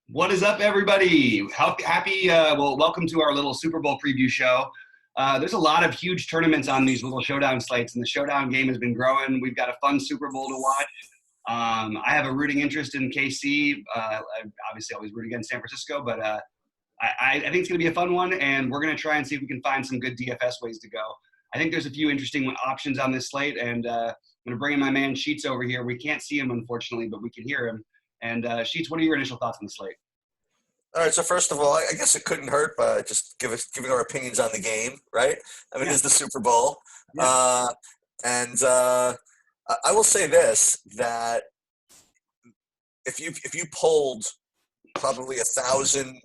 What is up, everybody? Welcome to our little Super Bowl preview show. There's a lot of huge tournaments on these little showdown slates, and the showdown game has been growing. We've got a fun Super Bowl to watch. I have a rooting interest in KC. I obviously always root against San Francisco, but I think it's going to be a fun one, and we're going to try and see if we can find some good DFS ways to go. I think there's a few interesting options on this slate, and I'm going to bring in my man Sheets over here. We can't see him, unfortunately, but we can hear him. And Sheets, what are your initial thoughts on the slate? All right, so first of all, I guess it couldn't hurt by just giving our opinions on the game, right? I mean, Yeah. it's the Super Bowl. Yeah. I will say this, that if you polled probably 1,000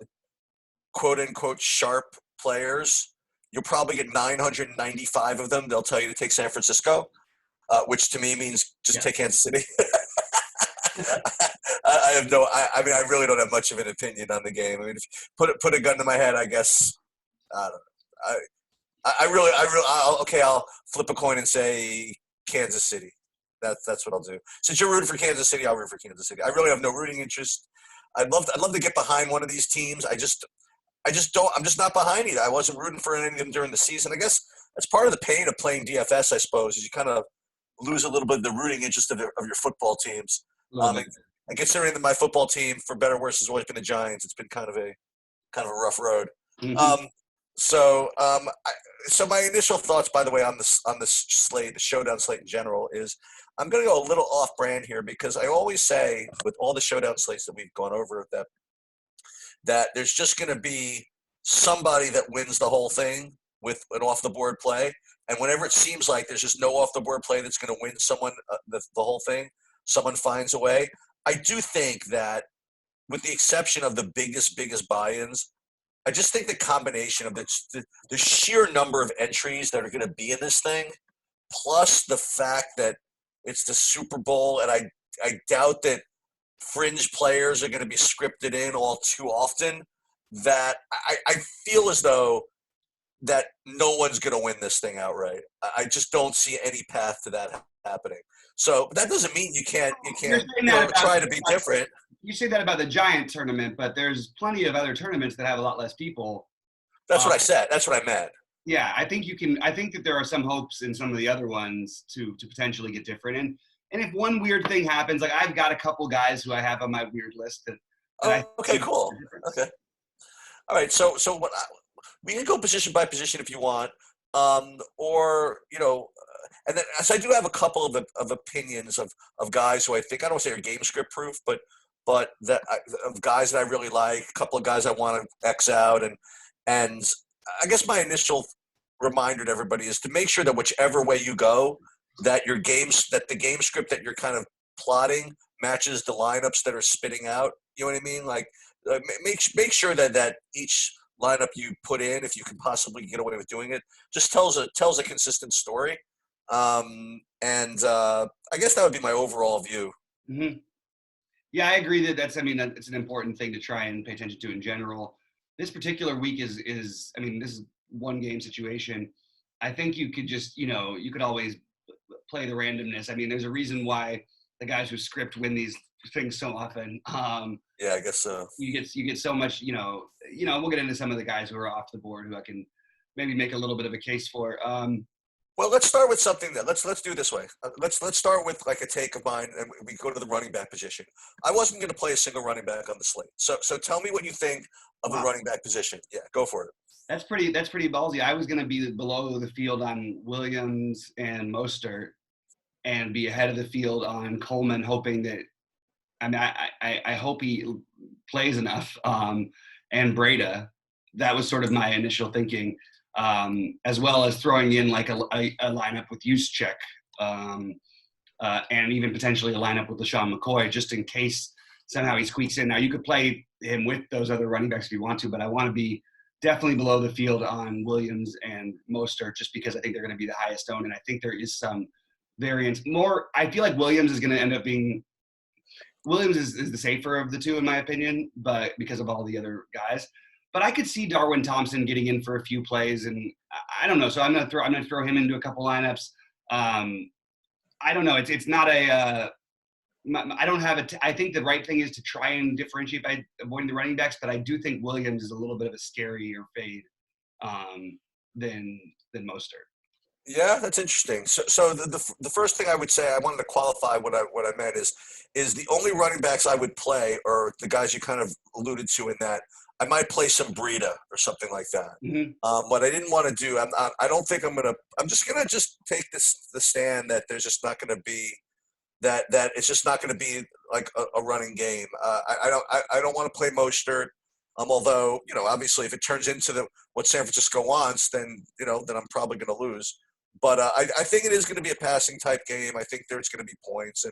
quote-unquote sharp players, you'll probably get 995 of them. They'll tell you to take San Francisco, which to me means just take Kansas City. I mean, I really don't have much of an opinion on the game. I mean, if you put a gun to my head, I guess, I don't know. I'll flip a coin and say Kansas City. That's what I'll do. Since you're rooting for Kansas City, I'll root for Kansas City. I really have no rooting interest. I'd love to get behind one of these teams. I'm just not behind either. I wasn't rooting for any of them during the season. I guess that's part of the pain of playing DFS, I suppose, is you kind of lose a little bit of the rooting interest of your football teams. And considering that my football team, for better or worse, has always been the Giants, it's been kind of a rough road. Mm-hmm. So my initial thoughts, by the way, on this slate, the showdown slate in general, is I'm going to go a little off brand here because I always say with all the showdown slates that we've gone over that there's just going to be somebody that wins the whole thing with an off the board play, and whenever it seems like there's just no off the board play that's going to win someone the whole thing, someone finds a way. I do think that, with the exception of the biggest buy-ins, I just think the combination of the sheer number of entries that are going to be in this thing, plus the fact that it's the Super Bowl, and I doubt that fringe players are going to be scripted in all too often, that I feel as though that no one's going to win this thing outright. I just don't see any path to that happening. So that doesn't mean you can't try to be different. You say that about the Giant tournament, but there's plenty of other tournaments that have a lot less people. That's what I said. That's what I meant. Yeah, I think that there are some hopes in some of the other ones to potentially get different. And if one weird thing happens, like I've got a couple guys who I have on my weird list okay, cool. Okay. All right. So we can go position by position if you want, or and then, so I do have a couple of opinions of guys who I think, I don't want to say are game script proof, but of guys that I really like, a couple of guys I want to X out, and I guess my initial reminder to everybody is to make sure that whichever way you go, that the game script that you're kind of plotting matches the lineups that are spitting out. You know what I mean? Like, make sure that each lineup you put in, if you can possibly get away with doing it, just tells a consistent story. I guess that would be my overall view. Mm-hmm. Yeah, I agree that's an important thing to try and pay attention to in general. This particular week is this is one game situation. I think you could just, you could always play the randomness. I mean, there's a reason why the guys who script win these things so often. Yeah, I guess so. You get so much, we'll get into some of the guys who are off the board who I can maybe make a little bit of a case for. Well, let's start with something that let's do it this way. Let's start with like a take of mine, and we go to the running back position. I wasn't going to play a single running back on the slate, so tell me what you think of the running back position. Yeah, go for it. That's pretty ballsy. I was going to be below the field on Williams and Mostert, and be ahead of the field on Coleman, hoping that. I mean, I hope he plays enough. And Breda, that was sort of my initial thinking. As well as throwing in like a lineup with Juszczyk, and even potentially a lineup with LaShawn McCoy, just in case somehow he squeaks in. Now, you could play him with those other running backs if you want to, but I want to be definitely below the field on Williams and Mostert, just because I think they're going to be the highest owned, and I think there is some variance. I feel like Williams is going to end up being – Williams is the safer of the two, in my opinion, but because of all the other guys. But I could see Darwin Thompson getting in for a few plays, and I don't know. So I'm gonna throw him into a couple lineups. I don't know. It's not a I don't have it. I think the right thing is to try and differentiate by avoiding the running backs, but I do think Williams is a little bit of a scarier fade than Mostert. Yeah, that's interesting. So the first thing I would say, I wanted to qualify what I meant is the only running backs I would play are the guys you kind of alluded to in that I might play some Breida or something like that. Mm-hmm. What I didn't want to do, I don't think I'm just gonna take the stand that there's just not gonna be that it's just not going to be like a running game. I don't want to play Mostert. Although obviously if it turns into what San Francisco wants, then then I'm probably going to lose. But I think it is going to be a passing type game. I think there's going to be points,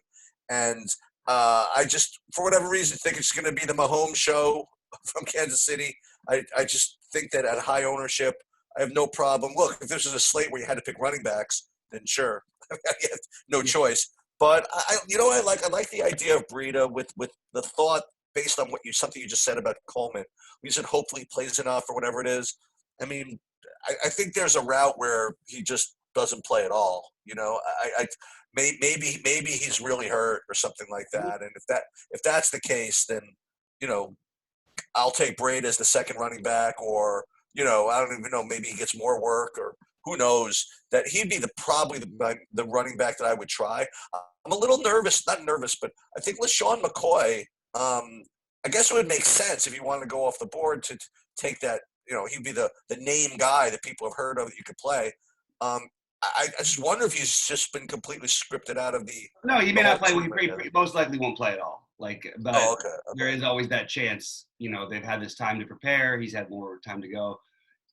and I just for whatever reason think it's going to be the Mahomes show from Kansas City. I just think that at high ownership, I have no problem. Look, if this was a slate where you had to pick running backs, then sure, no choice. But I like the idea of Breida with the thought based on something you just said about Coleman. You said hopefully he plays enough or whatever it is. I mean, I think there's a route where he just doesn't play at all. Maybe he's really hurt or something like that. And if that's the case, then I'll take Breida as the second running back, or I don't even know. Maybe he gets more work, or who knows. That he'd be probably the running back that I would try. I'm a little nervous, not nervous, but I think LaShawn McCoy, I guess it would make sense if you wanted to go off the board to take that, he'd be the name guy that people have heard of that you could play. I just wonder if he's just been completely scripted out of the. No, he may not play. He most likely won't play at all. But okay. There is always that chance. They've had this time to prepare. He's had more time to go.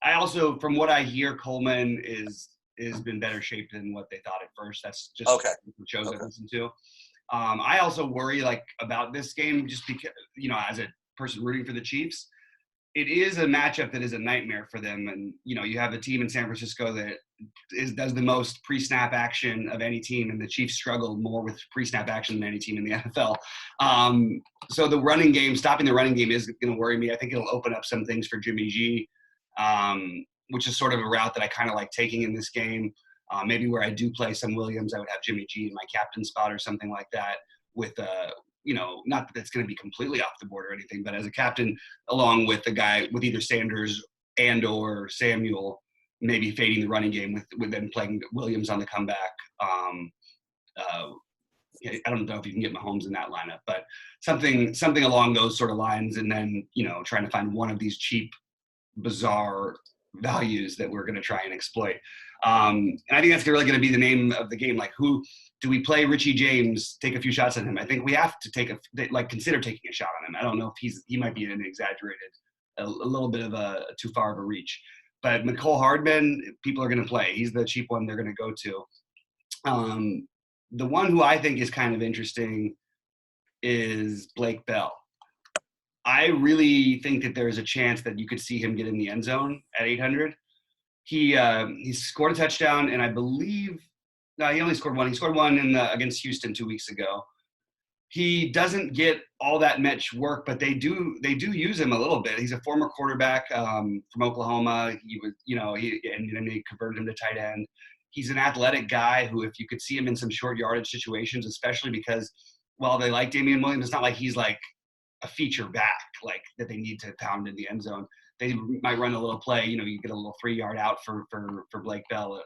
I also, from what I hear, Coleman is been better shaped than what they thought at first. That's just the shows I listen to. I also worry about this game just because, as a person rooting for the Chiefs, it is a matchup that is a nightmare for them. And, you have a team in San Francisco that does the most pre-snap action of any team, and the Chiefs struggle more with pre-snap action than any team in the NFL. So the running game, stopping the running game is going to worry me. I think it'll open up some things for Jimmy G, which is sort of a route that I kind of like taking in this game. Maybe where I do play some Williams, I would have Jimmy G in my captain spot or something like that with, not that it's going to be completely off the board or anything, but as a captain, along with the guy with either Sanders and or Samuel, maybe fading the running game with them playing Williams on the comeback. I don't know if you can get Mahomes in that lineup, but something along those sort of lines, and then, trying to find one of these cheap, bizarre values that we're going to try and exploit. And I think that's really going to be the name of the game. Like, who do we play? Richie James, take a few shots at him. I think we have to consider taking a shot on him. I don't know if he might be an exaggerated, a little bit of a too far of a reach. But Mecole Hardman, people are going to play. He's the cheap one they're going to go to. The one who I think is kind of interesting is Blake Bell. I really think that there's a chance that you could see him get in the end zone at 800. He scored a touchdown, and I believe he only scored one. He scored one against Houston 2 weeks ago. He doesn't get all that much work, but they do use him a little bit. He's a former quarterback from Oklahoma. He was, and then they converted him to tight end. He's an athletic guy who, if you could see him in some short yardage situations, especially because while they like Damian Williams, it's not like he's like a feature back like that they need to pound in the end zone. They might run a little play, you get a little 3-yard out for Blake Bell.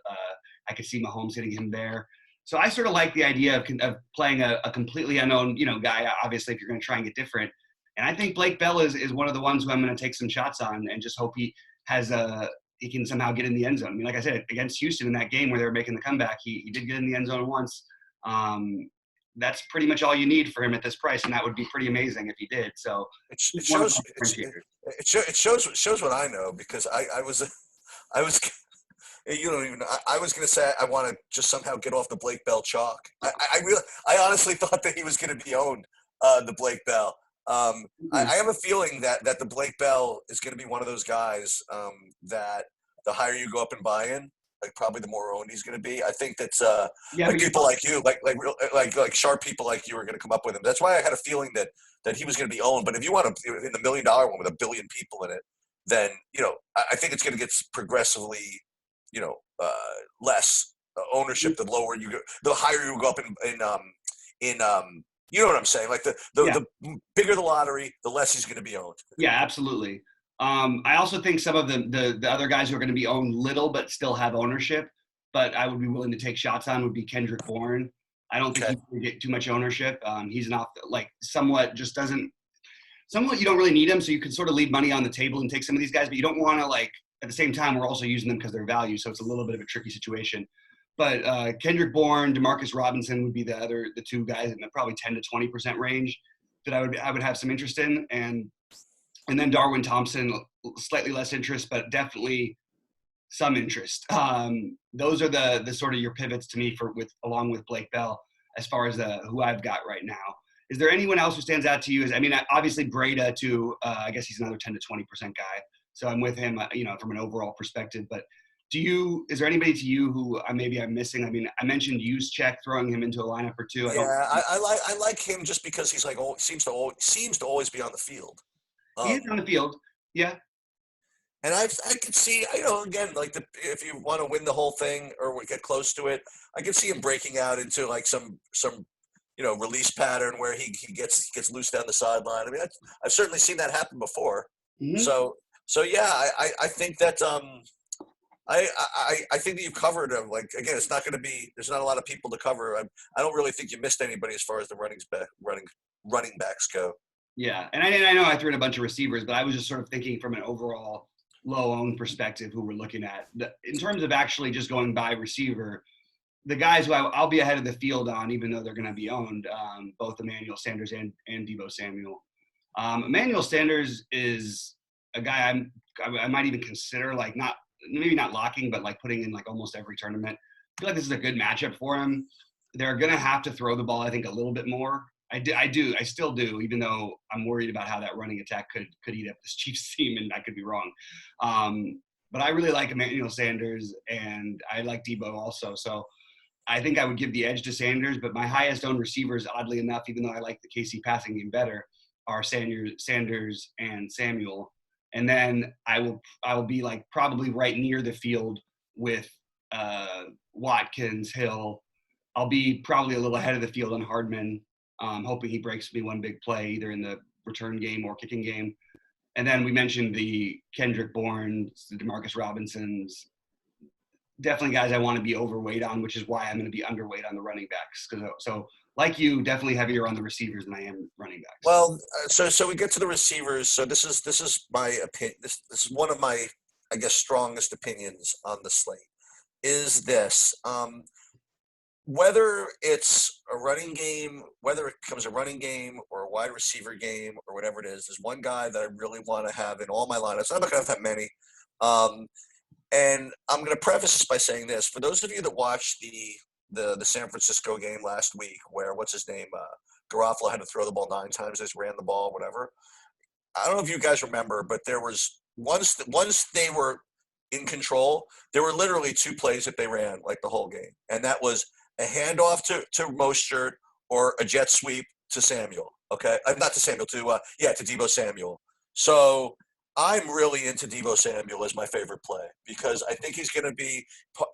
I could see Mahomes hitting him there. So I sort of like the idea of playing a completely unknown, guy, obviously, if you're going to try and get different. And I think Blake Bell is one of the ones who I'm going to take some shots on and just hope he can somehow get in the end zone. I mean, like I said, against Houston in that game where they were making the comeback, he did get in the end zone once. That's pretty much all you need for him at this price, and that would be pretty amazing if he did. So it shows what I know, because I was you don't even. I was going to say I want to just somehow get off the Blake Bell chalk. I honestly thought that he was going to be owned, the Blake Bell. I have a feeling that the Blake Bell is going to be one of those guys that the higher you go up and buy in, like probably the more owned he's going to be. I think that's people like you, like sharp people like you are going to come up with him. That's why I had a feeling that he was going to be owned. But if you want to in the $1 million one with 1 billion people in it, then I think it's going to get progressively less ownership the lower you go, the higher you go up in You know what I'm saying? Like Yeah. the bigger the lottery, the less he's going to be owned. Yeah, absolutely. I also think some of the other guys who are going to be owned little but still have ownership, but I would be willing to take shots on would be Kendrick Bourne. I don't think Okay. he's going to get too much ownership. He's not like somewhat just doesn't somewhat you don't really need him, so you can sort of leave money on the table and take some of these guys, but you don't want to like at the same time we're also using them because they're value, so it's a little bit of a tricky situation. But Kendrick Bourne, Demarcus Robinson would be the two guys in the probably 10 to 20% range that I would have some interest in, and then Darwin Thompson, slightly less interest, but definitely some interest. Those are the sort of your pivots to me along with Blake Bell as far as who I've got right now. Is there anyone else who stands out to you? I mean, obviously Breda too. I guess he's another 10 to 20% guy. So I'm with him, from an overall perspective. But is there anybody to you who maybe I'm missing? I mean, I mentioned Juszczyk, throwing him into a lineup or two. Yeah, I like him just because he's like seems to always be on the field. He is on the field. Yeah. And I could see, again, like if you want to win the whole thing or get close to it, I could see him breaking out into like some release pattern where he gets loose down the sideline. I mean, I've certainly seen that happen before. Mm-hmm. So yeah, I think that I think that you've covered him. Like again, it's not going to be. There's not a lot of people to cover. I don't really think you missed anybody as far as the running backs go. Yeah, and I know I threw in a bunch of receivers, but I was just sort of thinking from an overall low-owned perspective who we're looking at. In terms of actually just going by receiver, the guys who I'll be ahead of the field on, even though they're going to be owned, both Emmanuel Sanders and Deebo Samuel. Emmanuel Sanders is a guy I might even consider like maybe not locking, but like putting in like almost every tournament. I feel like this is a good matchup for him. They're going to have to throw the ball, I think, a little bit more. I still do, even though I'm worried about how that running attack could eat up this Chiefs team, and I could be wrong. But I really like Emmanuel Sanders, and I like Deebo also. So I think I would give the edge to Sanders, but my highest owned receivers, oddly enough, even though I like the KC passing game better, are Sanders and Samuel. And then I will be like probably right near the field with Watkins, Hill. I'll be probably a little ahead of the field on Hardman. Hoping he breaks me one big play, either in the return game or kicking game. And then we mentioned the Kendrick Bournes, the Demarcus Robinsons, definitely guys I want to be overweight on, which is why I'm going to be underweight on the running backs. So like you, definitely heavier on the receivers than I am running backs. Well, so we get to the receivers. So this is my opinion. This is one of my, I guess, strongest opinions on the slate. Is this whether it's a running game, whether it becomes a running game or a wide receiver game or whatever it is, there's one guy that I really want to have in all my lineups. I'm not going to have that many. And I'm going to preface this by saying this. For those of you that watched the San Francisco game last week where, what's his name, Garofalo had to throw the ball 9 times, just ran the ball, whatever. I don't know if you guys remember, but there was once they were in control, there were literally 2 plays that they ran like the whole game. And that was a handoff to Mostert or a jet sweep to Samuel. Okay, not to Samuel, to Deebo Samuel. So I'm really into Deebo Samuel as my favorite play because I think he's going to be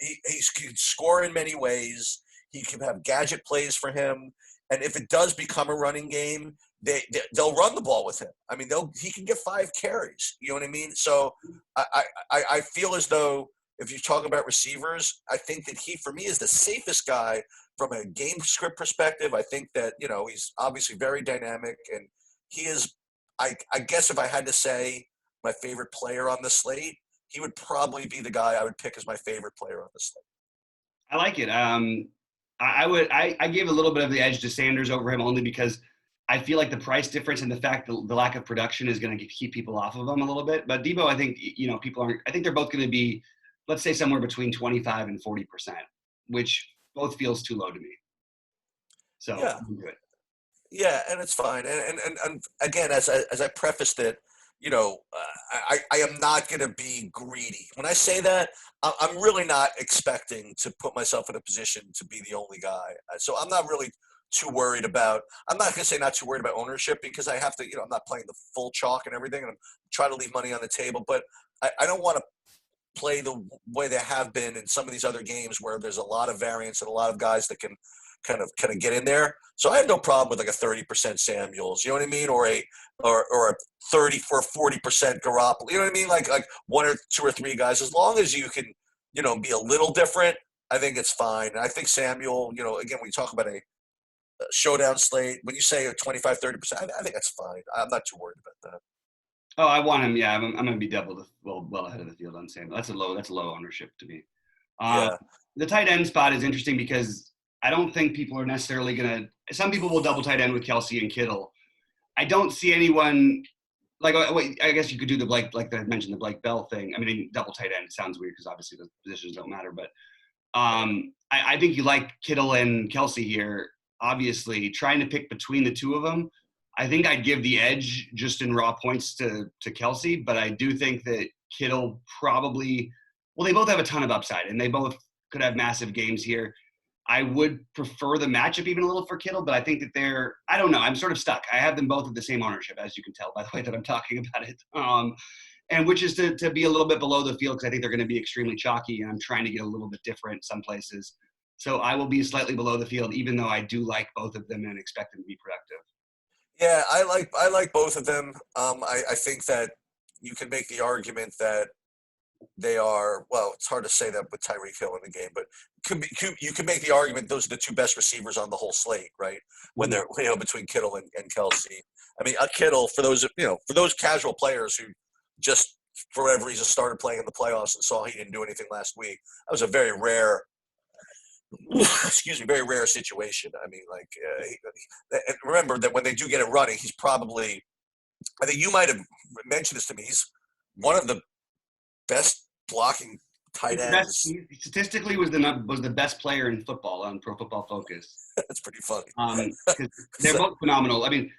he can score in many ways. He can have gadget plays for him, and if it does become a running game, they'll run the ball with him. I mean, he can get 5 carries. You know what I mean? So I feel as though, if you talk about receivers, I think that he, for me, is the safest guy from a game script perspective. I think that, he's obviously very dynamic, and he is, I guess if I had to say my favorite player on the slate, he would probably be the guy I would pick as my favorite player on the slate. I like it. I gave a little bit of the edge to Sanders over him only because I feel like the price difference and the fact that the lack of production is going to keep people off of him a little bit. But Deebo, I think, I think they're both going to be, let's say, somewhere between 25 and 40%, which both feels too low to me. So yeah, I'm good. Yeah, and it's fine. And again, as I prefaced it, I am not going to be greedy. When I say that, I'm really not expecting to put myself in a position to be the only guy. So I'm not really too worried about. I'm not going to say not too worried about ownership because I have to. I'm not playing the full chalk and everything, and I'm trying to leave money on the table. But I don't want to play the way they have been in some of these other games where there's a lot of variance and a lot of guys that can kind of get in there. So I have no problem with like a 30% Samuels, you know what I mean, or a 30 for 40% Garoppolo, you know what I mean, like one or two or three guys, as long as you can, be a little different. I think it's fine. And I think Samuel, again, when you talk about a showdown slate, when you say 25, 30%, I think that's fine. I'm not too worried about that. Oh, I want him. Yeah, I'm going to be well ahead of the field on Samuel. That's a low ownership to me. Yeah. The tight end spot is interesting because I don't think people are necessarily going to – some people will double tight end with Kelsey and Kittle. I don't see anyone – I guess you could do the Blake – like I mentioned, the Blake Bell thing. I mean, double tight end sounds weird because obviously the positions don't matter. But I think you like Kittle and Kelsey here. Obviously, trying to pick between the two of them, I think I'd give the edge just in raw points to Kelsey. But I do think that Kittle probably – well, they both have a ton of upside, and they both – could have massive games here. I would prefer the matchup even a little for Kittle, but I think that I don't know. I'm sort of stuck. I have them both at the same ownership, as you can tell by the way that I'm talking about it. And which is to be a little bit below the field because I think they're going to be extremely chalky, and I'm trying to get a little bit different some places. So I will be slightly below the field, even though I do like both of them and expect them to be productive. Yeah, I like both of them. I think that you can make the argument that they are, well, it's hard to say that with Tyreek Hill in the game, but you could make the argument those are the two best receivers on the whole slate, right? When they're between Kittle and Kelsey. I mean, Kittle, for those casual players who just for whatever reason started playing in the playoffs and saw he didn't do anything last week, that was a very rare very rare situation. I mean, and remember that when they do get it running, he's probably, I think you might have mentioned this to me, he's one of the best blocking tight ends. He statistically was the best player in football on Pro Football Focus. That's pretty funny. They're both phenomenal. I mean,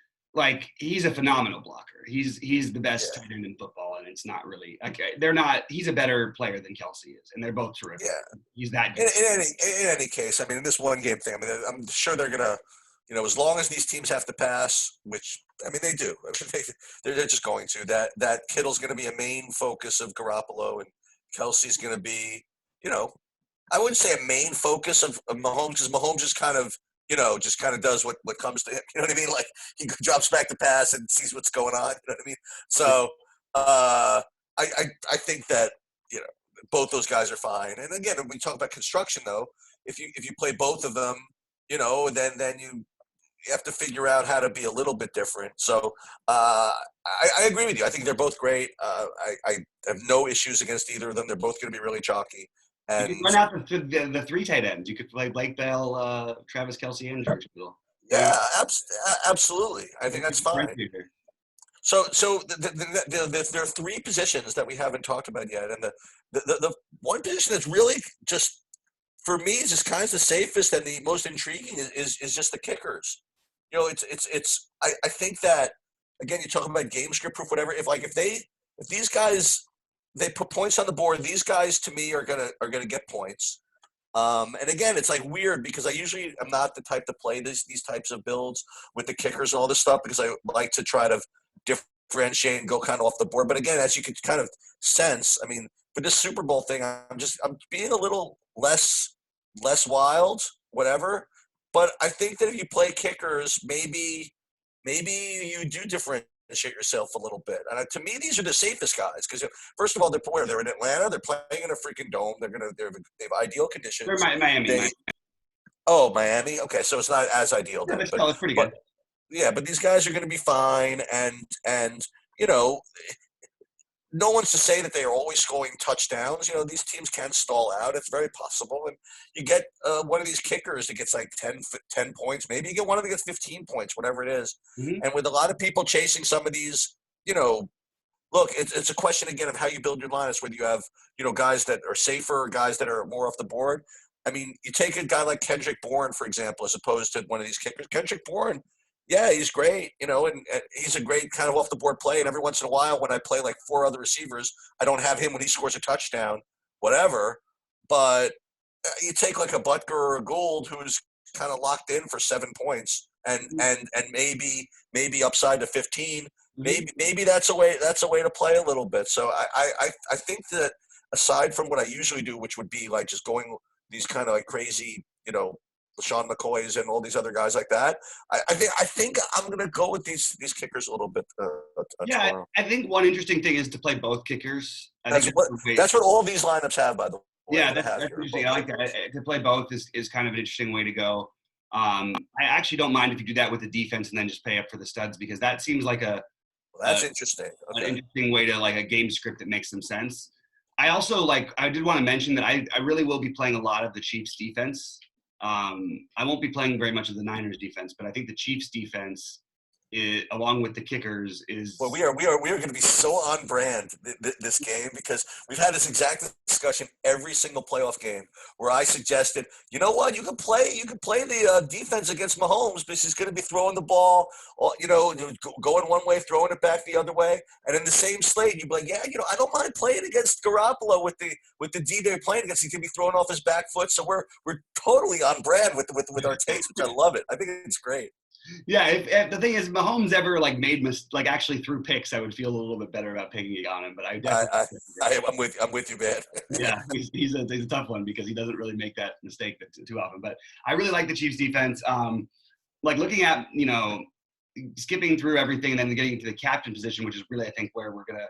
he's a phenomenal blocker. He's the best tight end in football, and it's not really okay. They're not. He's a better player than Kelsey is, and they're both terrific. Yeah, he's that good. In any case, I mean, in this one game thing, I mean, I'm sure they're gonna, as long as these teams have to pass, which I mean they do, they're just going to. That Kittle's going to be a main focus of Garoppolo, and Kelsey's going to be, I wouldn't say a main focus of Mahomes, because Mahomes just kind of, just kind of does what comes to him. You know what I mean? Like he drops back to pass and sees what's going on. You know what I mean? So I think that both those guys are fine. And again, when we talk about construction, though, if you play both of them, then you have to figure out how to be a little bit different. So I agree with you. I think they're both great. I have no issues against either of them. They're both going to be really chalky. And you could run out the three tight ends. You could play Blake Bell, Travis Kelsey, and George Kittle. Yeah, absolutely. I think that's fine. So there are three positions that we haven't talked about yet, and the one position that's really just for me is just kind of the safest and the most intriguing is just the kickers. I think that again, you talk about game script proof, whatever. If these guys they put points on the board, these guys to me are gonna get points. And again, it's like weird because I usually am not the type to play these types of builds with the kickers and all this stuff because I like to try to differentiate and go kind of off the board. But again, as you can kind of sense, I mean, for this Super Bowl thing, I'm being a little less wild, whatever. But I think that if you play kickers, maybe you do differentiate yourself a little bit. And to me, these are the safest guys because first of all, they're in Atlanta, they're playing in a freaking dome, they have ideal conditions. They're Miami. Oh, Miami. Okay, so it's not as ideal. Yeah, but it's pretty good. Yeah, but these guys are going to be fine, and no one's to say that they are always scoring touchdowns. These teams can stall out. It's very possible. And you get one of these kickers that gets like 10 points. Maybe you get one of them that gets 15 points, whatever it is. Mm-hmm. And with a lot of people chasing some of these, look, it's a question, again, of how you build your lineups, whether you have, guys that are safer, guys that are more off the board. I mean, you take a guy like Kendrick Bourne, for example, as opposed to one of these kickers. Kendrick Bourne, yeah, he's great, and he's a great kind of off-the-board play. And every once in a while when I play like four other receivers, I don't have him when he scores a touchdown, whatever. But you take like a Butker or a Gould who's kind of locked in for 7 points and maybe upside to 15. Maybe that's a way to play a little bit. So I think that aside from what I usually do, which would be like just going these kind of like crazy, LaShawn McCoys and all these other guys like that. I think I'm going to go with these kickers a little bit Yeah, tomorrow. I think one interesting thing is to play both kickers. I think That's what all these lineups have, by the way. Yeah, that's interesting. I like that. To play both is kind of an interesting way to go. I actually don't mind if you do that with the defense and then just pay up for the studs, because that seems like that's interesting. An interesting way to like a game script that makes some sense. I also I did want to mention that I really will be playing a lot of the Chiefs defense. I won't be playing very much of the Niners defense, but I think the Chiefs defense, along with the kickers, is. Well, we are going to be so on brand this game, because we've had this exact discussion every single playoff game where I suggested, you know what, you can play the defense against Mahomes, because he's going to be throwing the ball, going one way, throwing it back the other way, and in the same slate, you'd be like, yeah, I don't mind playing against Garoppolo with the D they're playing against. He's going to be throwing off his back foot, so we're totally on brand with our takes, which I love it. I think it's great. Yeah, if the thing is, Mahomes ever actually threw picks, I would feel a little bit better about picking on him. But I'm with you, man. Yeah, he's a tough one because he doesn't really make that mistake too often. But I really like the Chiefs defense. Looking at skipping through everything and then getting to the captain position, which is really I think where we're gonna.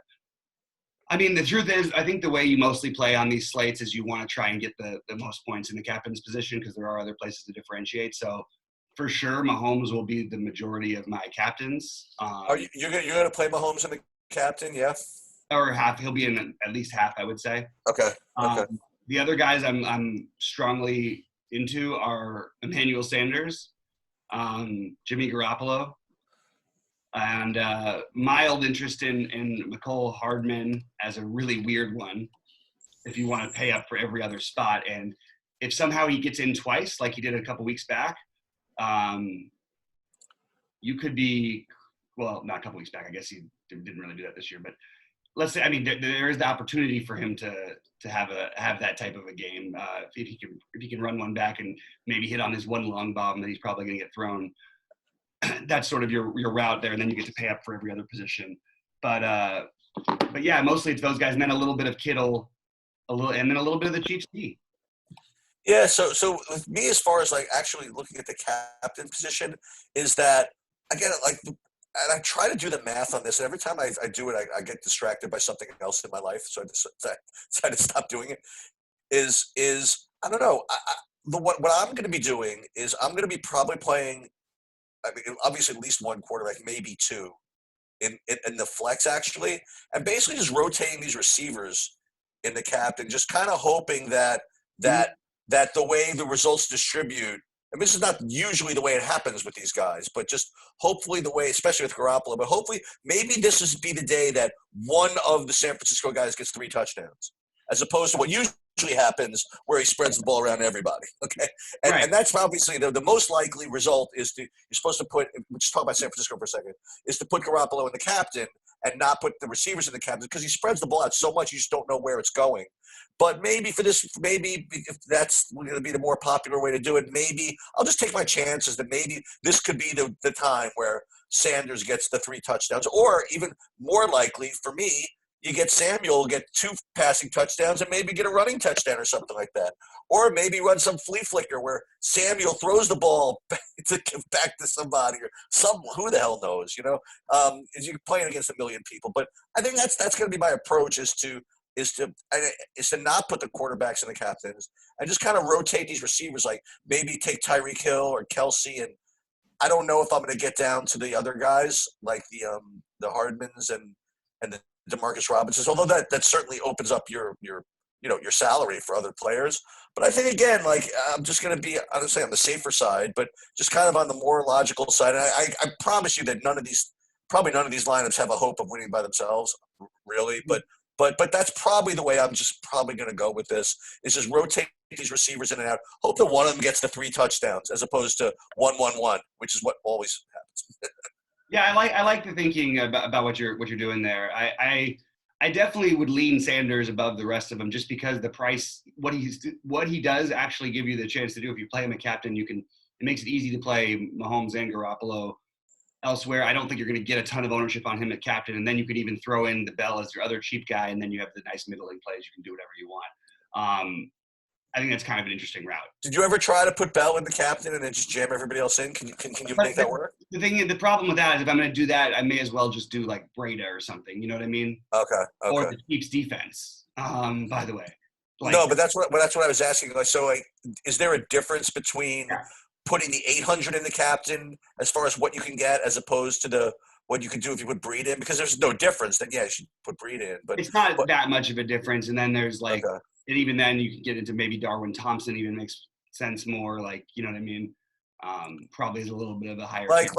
I mean, the truth is, I think the way you mostly play on these slates is you want to try and get the most points in the captain's position, because there are other places to differentiate. So. For sure, Mahomes will be the majority of my captains. You're going to play Mahomes in the captain, yeah? Or half. He'll be in at least half, I would say. Okay. The other guys I'm strongly into are Emmanuel Sanders, Jimmy Garoppolo, and mild interest in Mecole Hardman as a really weird one, if you want to pay up for every other spot. And if somehow he gets in twice, like he did a couple weeks back, you could be, well, not a couple weeks back. I guess he didn't really do that this year, but let's say, I mean, there is the opportunity for him to have that type of a game. If he can run one back and maybe hit on his one long bomb that he's probably going to get thrown, that's sort of your route there. And then you get to pay up for every other position. But yeah, mostly it's those guys, and then a little bit of Kittle, and then a little bit of the Chiefs D. Yeah, so with me, as far as actually looking at the captain position, is that again, and I try to do the math on this, and every time I do it, I get distracted by something else in my life, so I decided to stop doing it. Is I don't know. What I'm going to be doing is I'm going to be probably playing. I mean, obviously at least one quarterback, maybe two, in the flex actually, and basically just rotating these receivers in the captain, just kind of hoping that the way the results distribute, I mean, this is not usually the way it happens with these guys, but just hopefully the way, especially with Garoppolo, but hopefully maybe this is be the day that one of the San Francisco guys gets 3 touchdowns, as opposed to what usually happens where he spreads the ball around everybody. Okay. And that's obviously the most likely result is you're supposed to put, just talk about San Francisco for a second, is to put Garoppolo in the captain and not put the receivers in the captain, because he spreads the ball out so much you just don't know where it's going. But maybe if that's going to be the more popular way to do it, maybe I'll just take my chances that maybe this could be the time where Sanders gets the 3 touchdowns, or even more likely for me, you get Samuel, get 2 passing touchdowns, and maybe get a running touchdown or something like that. Or maybe run some flea flicker where Samuel throws the ball back to somebody, or who the hell knows, you're playing against a million people. But I think that's going to be my approach, is to not put the quarterbacks in the captains and just kind of rotate these receivers, like maybe take Tyreek Hill or Kelsey. And I don't know if I'm going to get down to the other guys like the Hardmans and the DeMarcus Robinsons, although that certainly opens up your salary for other players. But I think, again, I'm just going to be, I don't say on the safer side, but just kind of on the more logical side. And I promise you that none of these lineups have a hope of winning by themselves, really. But that's probably the way I'm just probably going to go with this, is just rotate these receivers in and out. Hope that one of them gets the 3 touchdowns as opposed to 1-1-1, which is what always happens. Yeah, I like the thinking about what you're doing there. I definitely would lean Sanders above the rest of them, just because the price, what he does actually give you the chance to do. If you play him a captain, it makes it easy to play Mahomes and Garoppolo. Elsewhere, I don't think you're going to get a ton of ownership on him at captain, and then you could even throw in the Bell as your other cheap guy, and then you have the nice middling plays. You can do whatever you want. I think that's kind of an interesting route. Did you ever try to put Bell in the captain and then just jam everybody else in? Can you make that work? The problem with that is if I'm going to do that, I may as well just do like Breda or something. You know what I mean? Okay. Or the Chiefs defense. By the way. Like, no, but that's what I was asking. Like, so, like, is there a difference between putting the 800 in the captain as far as what you can get, as opposed to what you can do if you put Breed in? Because there's no difference. Then you should put Breed in. But it's not that much of a difference. And then there's like, and even then you can get into maybe Darwin Thompson even makes sense more. Like, you know what I mean? Probably is a little bit of a higher. Like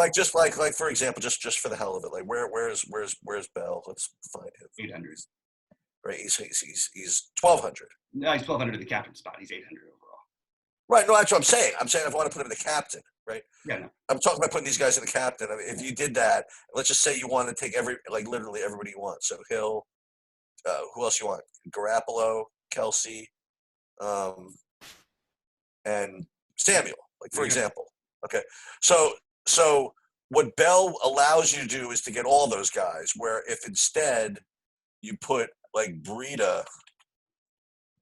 for example, just for the hell of it, like where's Bell? Let's find him. 800. Right, he's 1,200. No, he's 1,200 at the captain spot. He's 800 overall. Right, no, that's what I'm saying. I'm saying if I want to put him in the captain, right? Yeah, no. I'm talking about putting these guys in the captain. I mean, if you did that, let's just say you want to take literally everybody you want. So Hill, who else you want? Garoppolo, Kelsey, and Samuel, like for example. Okay, so what Bell allows you to do is to get all those guys. Where if instead you put like Breida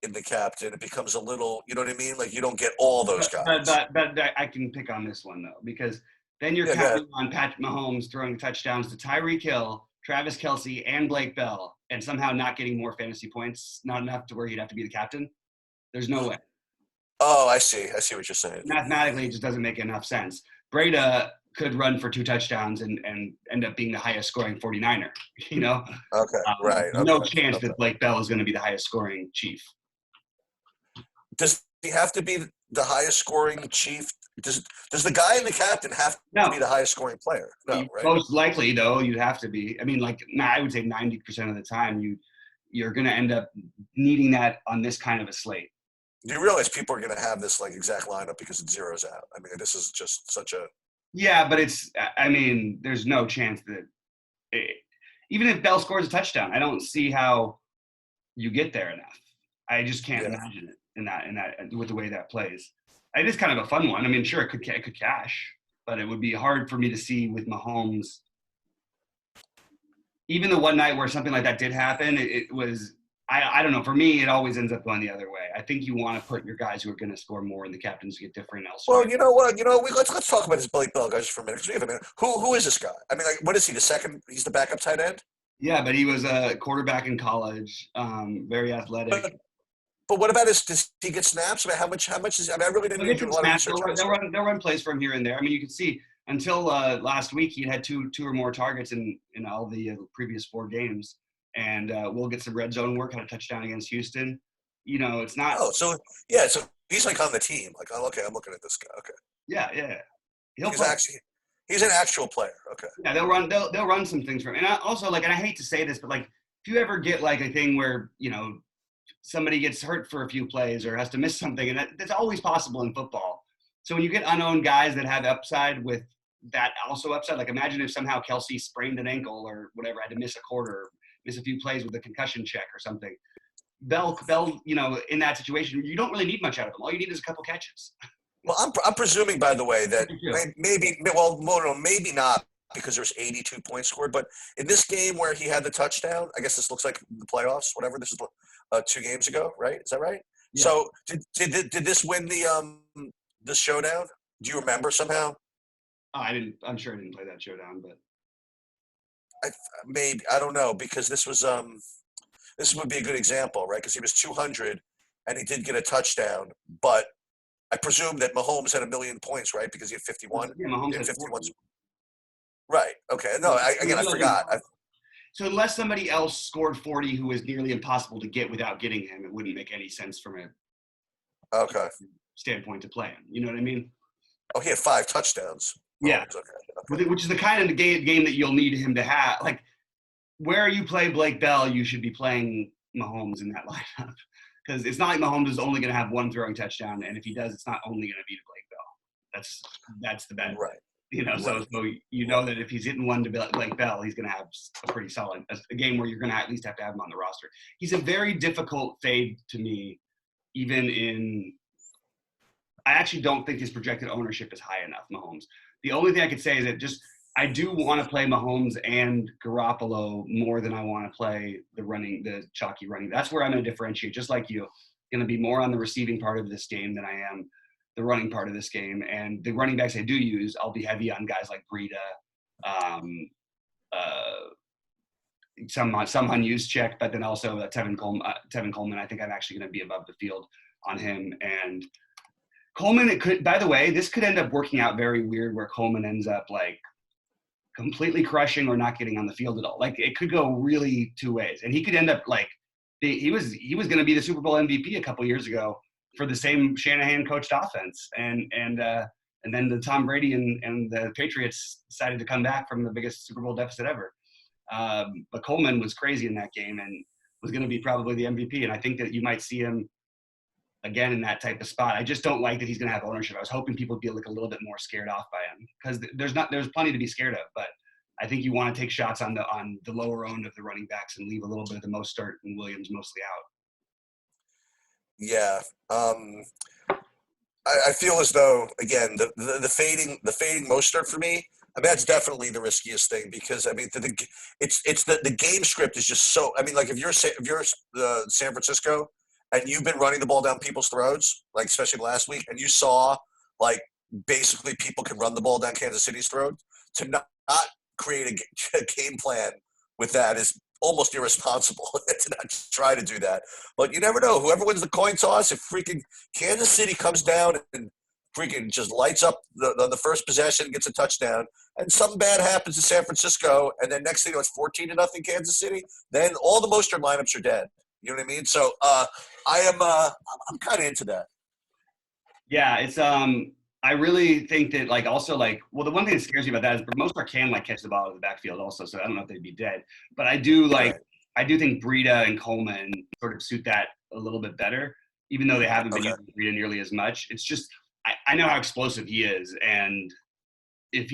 in the captain, it becomes a little, you know what I mean? Like you don't get all those guys. But I can pick on this one though, because then you're counting on Patrick Mahomes throwing touchdowns to Tyreek Hill, Travis Kelce, and Blake Bell, and somehow not getting more fantasy points, not enough to where he'd have to be the captain. There's no way. Oh, I see what you're saying. Mathematically, it just doesn't make enough sense. Breida could run for 2 touchdowns and end up being the highest scoring 49er, you know? Okay, right. No chance that Blake Bell is going to be the highest scoring Chief. Does he have to be the highest scoring Chief? Does the guy in the captain have to be the highest scoring player? No, right? Most likely, though, you'd have to be. I mean, I would say 90% of the time you're going to end up needing that on this kind of a slate. Do you realize people are going to have this like exact lineup because it zeroes out? I mean, this is just such a... Yeah, but there's no chance that even if Bell scores a touchdown, I don't see how you get there enough. I just can't imagine it in that with the way that plays. It is kind of a fun one. I mean, sure, it could cash, but it would be hard for me to see with Mahomes. Even the one night where something like that did happen, it was, I don't know. For me, it always ends up going the other way. I think you want to put your guys who are going to score more in the captains get different elsewhere. Well, you know what? Let's talk about this Blake Bell guy just for a minute, because we have a minute. Who is this guy? I mean, like, what is he? The second? He's the backup tight end? Yeah, but he was a quarterback in college, very athletic. But what about does he get snaps? I mean, how much is? I mean, I really didn't do a lot of research. They'll run plays from here and there. I mean, you can see until last week he had two or more targets in all the previous 4 games. And we'll get some red zone work, had a touchdown against Houston. You know, it's not. Oh, so he's like on the team. Like, oh, okay, I'm looking at this guy. Okay. Yeah. He's an actual player. Okay. Yeah, they'll run some things from him. And I hate to say this, but like, if you ever get like a thing where somebody gets hurt for a few plays or has to miss something, and that's always possible in football. So when you get unowned guys that have upside with that also upside, like imagine if somehow Kelsey sprained an ankle or whatever, had to miss a quarter. Miss a few plays with a concussion check or something. Bell, in that situation, you don't really need much out of him. All you need is a couple catches. Well, I'm presuming, by the way, that maybe not, because there's 82 points scored. But in this game where he had the touchdown, I guess this looks like the playoffs, whatever. This is 2 games ago, right? Is that right? Yeah. So did this win the showdown? Do you remember somehow? I'm sure I didn't play that showdown, but. I don't know, because this would be a good example, right? Because he was 200 and he did get a touchdown, but I presume that Mahomes had 1 million points, right? Because he had 51. Yeah, Mahomes had 51. Right. Okay. No, I forgot. So unless somebody else scored 40 who was nearly impossible to get without getting him, it wouldn't make any sense from a standpoint to play him. You know what I mean? Oh, he had 5 touchdowns. Yeah. Okay. Which is the kind of game that you'll need him to have. Like, where you play Blake Bell, you should be playing Mahomes in that lineup. Because it's not like Mahomes is only going to have 1 throwing touchdown, and if he does, it's not only going to be to Blake Bell. That's the bet. Right. So you know that if he's hitting 1 to Blake Bell, he's going to have a pretty solid a game where you're going to at least have to have him on the roster. He's a very difficult fade to me, even in – I actually don't think his projected ownership is high enough, Mahomes. The only thing I could say is that I do want to play Mahomes and Garoppolo more than I want to play the chalky running. That's where I'm going to differentiate, just like you. going to be more on the receiving part of this game than I am the running part of this game. And the running backs I do use, I'll be heavy on guys like Breida, some unused check, but then also Tevin Coleman. I think I'm actually going to be above the field on him. And Coleman, it could, by the way, this could end up working out very weird where Coleman ends up like completely crushing or not getting on the field at all. Like it could go really two ways. And he could end up like, he was going to be the Super Bowl MVP a couple years ago for the same Shanahan coached offense. And then the Tom Brady and the Patriots decided to come back from the biggest Super Bowl deficit ever. But Coleman was crazy in that game and was going to be probably the MVP. And I think that you might see him again in that type of spot. I just don't like that he's going to have ownership. I was hoping people would be like a little bit more scared off by him because there's plenty to be scared of, but I think you want to take shots on the lower end of the running backs and leave a little bit of the Mostert and Williams mostly out. Yeah. I feel as though, again, the fading Mostert for me, I mean, that's definitely the riskiest thing because, I mean, the game script is just so, I mean, like if you're San Francisco and you've been running the ball down people's throats, like especially last week, and you saw like basically people can run the ball down Kansas City's throat, to not create a game plan with that is almost irresponsible to not try to do that. But you never know. Whoever wins the coin toss, if freaking Kansas City comes down and freaking just lights up on the first possession, gets a touchdown, and something bad happens to San Francisco, and then next thing you know, it's 14-0 Kansas City, then all the Mostert lineups are dead. You know what I mean? So I'm kind of into that. Yeah, it's I really think that like also like well the one thing that scares me about that is Mostert can like catch the ball out of the backfield also, so I don't know if they'd be dead. But I do think Breida and Coleman sort of suit that a little bit better, even though they haven't been using Breida nearly as much. It's just I know how explosive he is, and if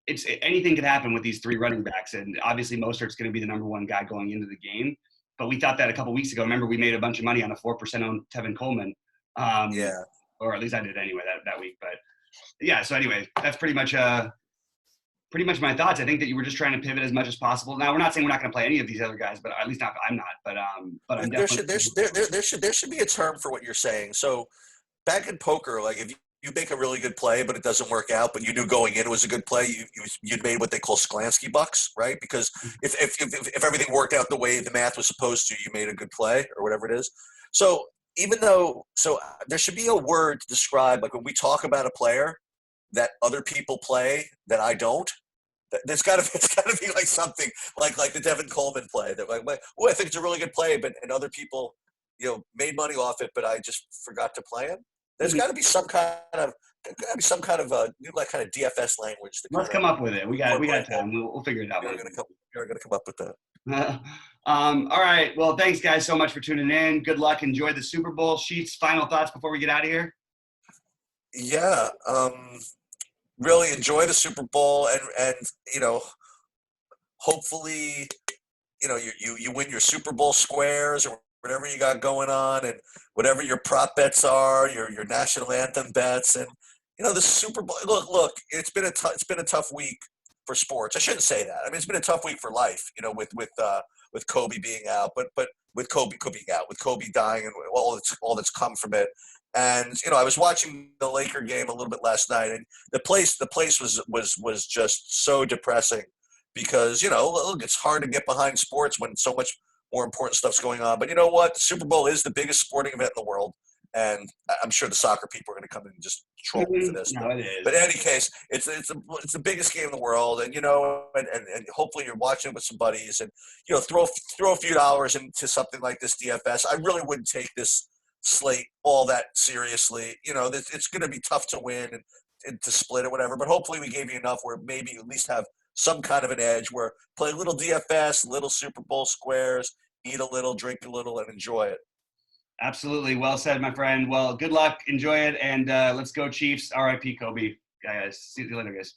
it's anything could happen with these three running backs, and obviously Mostert's going to be the number one guy going into the game. But we thought that a couple weeks ago. Remember, we made a bunch of money on a 4% on Tevin Coleman. Yeah. Or at least I did anyway that week. But yeah, so anyway, that's pretty much my thoughts. I think that you were just trying to pivot as much as possible. Now we're not saying we're not going to play any of these other guys, but at least I'm not. But I'm there should be a term for what you're saying. So back in poker, like if you make a really good play, but it doesn't work out, but you knew going in it was a good play, you'd made what they call Sklansky bucks, right? Because if everything worked out the way the math was supposed to, you made a good play or whatever it is. So there should be a word to describe, like when we talk about a player that other people play that I don't, it's got to be like something like the Tevin Coleman play that like, I think it's a really good play, but and other people, made money off it, but I just forgot to play it. There's got to be some kind of new like kind of DFS language. Let's come up with it. We got time. We'll figure it out. You're gonna come up with that. All right. Well, thanks guys so much for tuning in. Good luck. Enjoy the Super Bowl. Sheets, final thoughts before we get out of here? Yeah. Really enjoy the Super Bowl and hopefully, you win your Super Bowl squares or whatever you got going on and whatever your prop bets are, your national anthem bets. And, the Super Bowl, look, it's been a tough week for sports. I shouldn't say that. I mean, it's been a tough week for life, with Kobe being out, but with Kobe being out, with Kobe dying and all that's come from it. And I was watching the Laker game a little bit last night, and the place was just so depressing because look, it's hard to get behind sports when so much more important stuff's going on. But you know what? The Super Bowl is the biggest sporting event in the world, and I'm sure the soccer people are going to come in and just troll me for this. No, it is. But in any case, it's the biggest game in the world, and and hopefully you're watching it with some buddies, and throw a few dollars into something like this DFS. I really wouldn't take this slate all that seriously. It's going to be tough to win and to split or whatever, but hopefully we gave you enough where maybe you at least have some kind of an edge where play a little DFS, little Super Bowl squares, eat a little, drink a little, and enjoy it. Absolutely. Well said, my friend. Well, good luck. Enjoy it. And let's go Chiefs. RIP Kobe. Guys. See you later, guys.